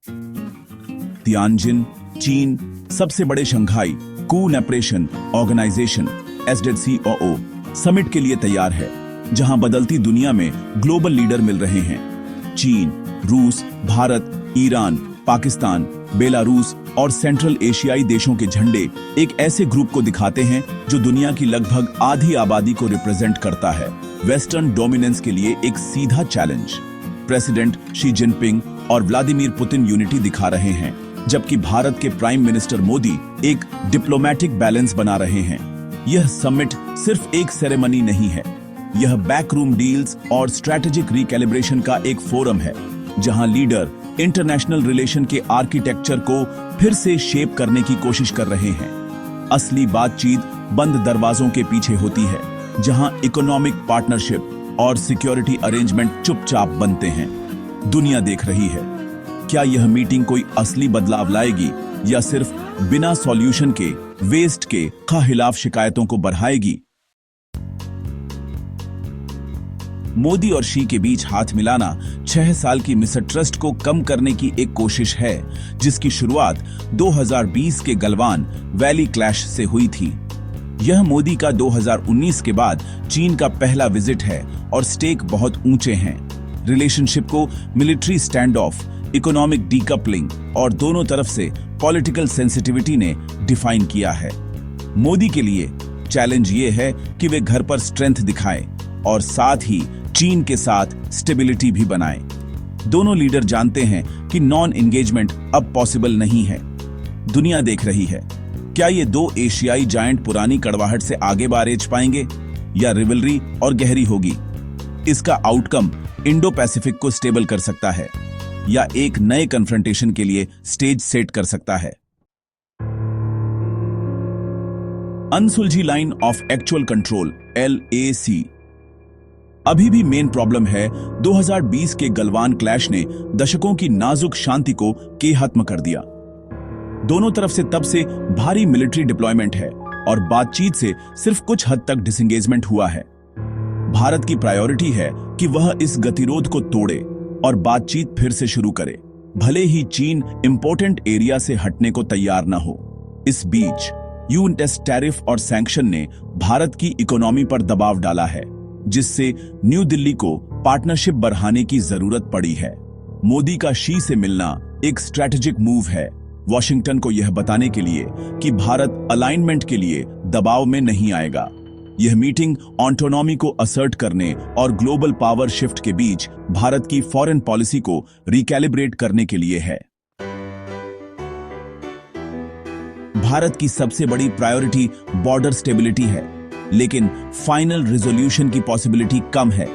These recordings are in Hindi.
तियानजिन, चीन सबसे बड़े Shanghai cooperation organisation SCOO summit के लिए तैयार है, जहां बदलती दुनिया में ग्लोबल लीडर मिल रहे हैं। चीन, रूस, भारत, ईरान, पाकिस्तान, बेलारूस और सेंट्रल एशियाई देशों के झंडे एक ऐसे ग्रुप को दिखाते हैं जो दुनिया की लगभग आधी आबादी को रिप्रेजेंट करता है। वेस्टर्न डोमिनेंस के लिए एक सीधा चैलेंज। प्रेसिडेंट शी जिनपिंग और व्लादिमीर पुतिन यूनिटी दिखा रहे हैं, जबकि भारत के प्राइम मिनिस्टर मोदी एक डिप्लोमेटिक बैलेंस बना रहे हैं। यह समिट सिर्फ एक सेरेमनी नहीं है, यह बैकरूम डील्स और स्ट्रैटेजिक रिकैलिब्रेशन का एक फोरम है, जहां लीडर इंटरनेशनल रिलेशन के आर्किटेक्चर को फिर से शेप करने की कोशिश कर रहे हैं। असली बातचीत बंद दरवाजों के पीछे होती है, जहां इकोनॉमिक पार्टनरशिप और सिक्योरिटी अरेंजमेंट चुपचाप बनते हैं। दुनिया देख रही है, क्या यह मीटिंग कोई असली बदलाव लाएगी या सिर्फ बिना सॉल्यूशन के वेस्ट के खिलाफ शिकायतों को बढ़ाएगी। मोदी और शी के बीच हाथ मिलाना 6 साल की मिसट्रस्ट को कम करने की एक कोशिश है, जिसकी शुरुआत 2020 के गलवान वैली क्लैश से हुई थी। यह मोदी का 2019 के बाद चीन का पहला विजिट है और स्टेक बहुत ऊंचे हैं। रिलेशनशिप को military stand of, economic decoupling और दोनों तरफ से पॉलिटिकल सेंसिटिविटी ने डिफाइन किया है। मोदी के लिए चैलेंज ये है कि वे घर पर स्ट्रेंथ दिखाएं और साथ ही चीन के साथ स्टेबिलिटी भी बनाएं। दोनों लीडर जानते हैं कि नॉन एंगेजमेंट अब पॉसिबल नहीं है। दुनिया देख रही है, क्या ये दो एशियाई जायंट पुरानी कड़वाहट से आगे बारेज पाएंगे या रिवलरी और गहरी होगी। इसका आउटकम इंडो पैसिफिक को स्टेबल कर सकता है या एक नए कन्फ्रंटेशन के लिए स्टेज सेट कर सकता है। अनसुलझी line of actual control LAC अभी भी मेन प्रॉब्लम है। 2020 के गलवान क्लैश ने दशकों की नाजुक शांति को खत्म कर दिया। दोनों तरफ से तब से भारी मिलिट्री डिप्लॉयमेंट है और बातचीत से सिर्फ कुछ हद तक डिसएंगेजमेंट हुआ है। भारत की प्रायोरिटी है कि वह इस गतिरोध को तोड़े और बातचीत फिर से शुरू करे, भले ही चीन इंपोर्टेंट एरिया से हटने को तैयार न हो। इस बीच यूएस टैरिफ और सैंक्शन ने भारत की इकोनॉमी पर दबाव डाला है, जिससे न्यू दिल्ली को पार्टनरशिप बढ़ाने की जरूरत पड़ी है। मोदी का शी से मिलना एक स्ट्रैटेजिक मूव है, वॉशिंगटन को यह बताने के लिए कि भारत अलाइनमेंट के लिए दबाव में नहीं आएगा। यह मीटिंग ऑटोनॉमी को असर्ट करने और ग्लोबल पावर शिफ्ट के बीच भारत की फॉरेन पॉलिसी को रिकैलिब्रेट करने के लिए है। भारत की सबसे बड़ी प्रायोरिटी बॉर्डर स्टेबिलिटी है, लेकिन फाइनल रिजोल्यूशन की पॉसिबिलिटी कम है।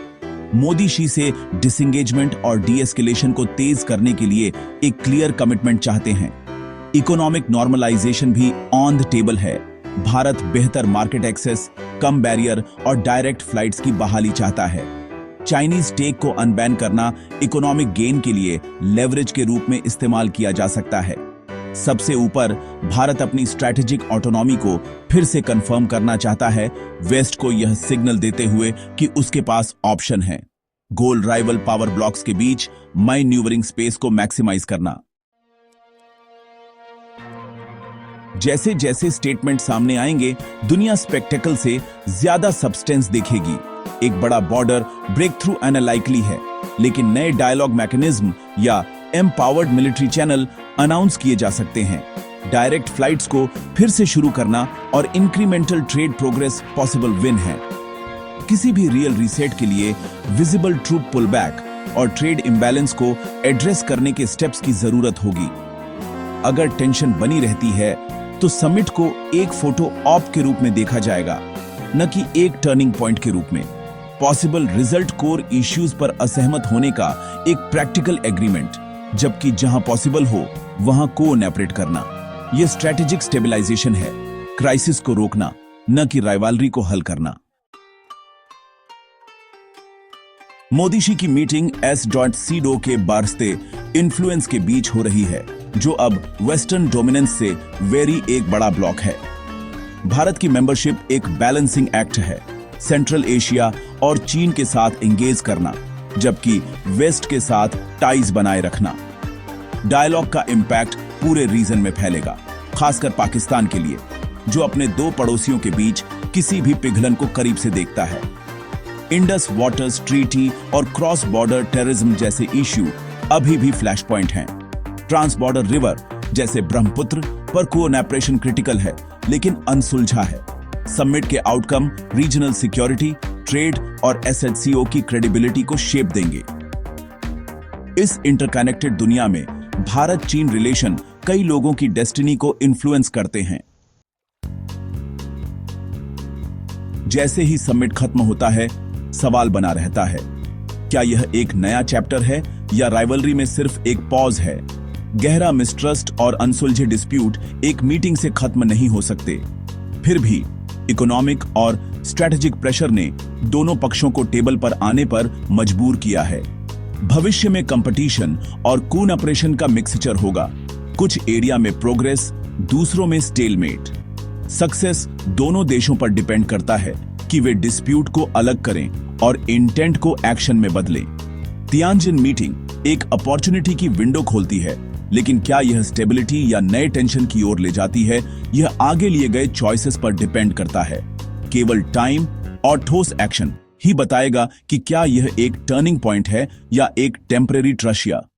मोदी शी से डिसएंगेजमेंट और डीएस्केलेशन को तेज करने के लिए एक क्लियर कमिटमेंट चाहते हैं। इकोनॉमिक नॉर्मलाइजेशन भी ऑन द टेबल है। भारत बेहतर मार्केट एक्सेस, कम बैरियर और डायरेक्ट फ्लाइट्स की बहाली चाहता है। चाइनीज टेक को अनबैन करना इकोनॉमिक गेन के लिए लेवरेज के रूप में इस्तेमाल किया जा सकता है। सबसे ऊपर भारत अपनी स्ट्रैटेजिक ऑटोनॉमी को फिर से कंफर्म करना चाहता है, वेस्ट को यह सिग्नल देते हुए कि उसके पास ऑप्शन है। गोल राइवल पावर ब्लॉक्स के बीच मैन्यूवरिंग स्पेस को मैक्सिमाइज करना। जैसे जैसे स्टेटमेंट सामने आएंगे, दुनिया स्पेक्टेकल से ज्यादा सब्सटेंस देखेगी। एक बड़ा बॉर्डर ब्रेक थ्रू अनलाइकली है, लेकिन नए डायलॉग मैकेनिज्म या एम्पावर्ड मिलिट्री चैनल अनाउंस किए जा सकते हैं। डायरेक्ट फ्लाइट्स को फिर से शुरू करना और incremental trade progress possible win है। किसी भी रियल रीसेट के लिए विजिबल ट्रूप पुल बैक और ट्रेड इंबैलेंस को एड्रेस करने के स्टेप्स की जरूरत होगी। अगर टेंशन बनी रहती है तो समिट को एक फोटो ऑप के रूप में देखा जाएगा, न कि एक टर्निंग पॉइंट के रूप में। पॉसिबल रिजल्ट कोर इश्यूज पर असहमत होने का एक प्रैक्टिकल एग्रीमेंट, जबकि जहां पॉसिबल हो वहां कोऑपरेट करना। यह स्ट्रैटेजिक स्टेबलाइजेशन है, क्राइसिस को रोकना, न कि राइवलरी को हल करना। मोदी शी की मीटिंग S.CEDAW के बढ़ते इन्फ्लुएंस के बीच हो रही है, जो अब वेस्टर्न डोमिनेंस से वेरी एक बड़ा ब्लॉक है। भारत की मेंबरशिप एक बैलेंसिंग एक्ट है, सेंट्रल एशिया और चीन के साथ एंगेज करना, जबकि वेस्ट के साथ टाइज बनाए रखना। डायलॉग का इम्पैक्ट पूरे रीजन में फैलेगा, खासकर पाकिस्तान के लिए, जो अपने दो पड़ोसियों के बीच किसी भी पिघलन को करीब से देखता है। इंडस वाटर्स ट्रीटी और क्रॉस बॉर्डर टेररिज्म जैसे इश्यू अभी भी फ्लैश पॉइंट हैं। ट्रांस बॉर्डर रिवर जैसे ब्रह्मपुत्र पर कोऑपरेशन क्रिटिकल है लेकिन अनसुलझा है। समिट के आउटकम रीजनल सिक्योरिटी, ट्रेड और एसएचसीओ की क्रेडिबिलिटी को शेप देंगे। इस इंटरकनेक्टेड दुनिया में भारत चीन रिलेशन कई लोगों की डेस्टिनी को इन्फ्लुएंस करते हैं। जैसे ही समिट खत्म होता है, सवाल बना रहता है, क्या यह एक नया चैप्टर है या राइवलरी में सिर्फ एक पॉज है? गहरा मिसट्रस्ट और अनसुलझे डिस्प्यूट एक मीटिंग से खत्म नहीं हो सकते। फिर भी इकोनॉमिक और स्ट्रेटेजिक प्रेशर ने दोनों पक्षों को टेबल पर आने पर मजबूर किया है। भविष्य में कंपटीशन और कोऑपरेशन का मिक्सचर होगा, कुछ एरिया में प्रोग्रेस, दूसरों में स्टेलमेट। सक्सेस दोनों देशों पर डिपेंड करता है कि वे डिस्प्यूट को अलग करें और इंटेंट को एक्शन में बदलें। तियानजिन मीटिंग एक अपॉर्चुनिटी की विंडो खोलती है, लेकिन क्या यह स्टेबिलिटी या नए टेंशन की ओर ले जाती है, यह आगे लिए गए चॉइसेस पर डिपेंड करता है। केवल टाइम और ठोस एक्शन ही बताएगा कि क्या यह एक टर्निंग पॉइंट है या एक टेम्परेरी ट्रशिया।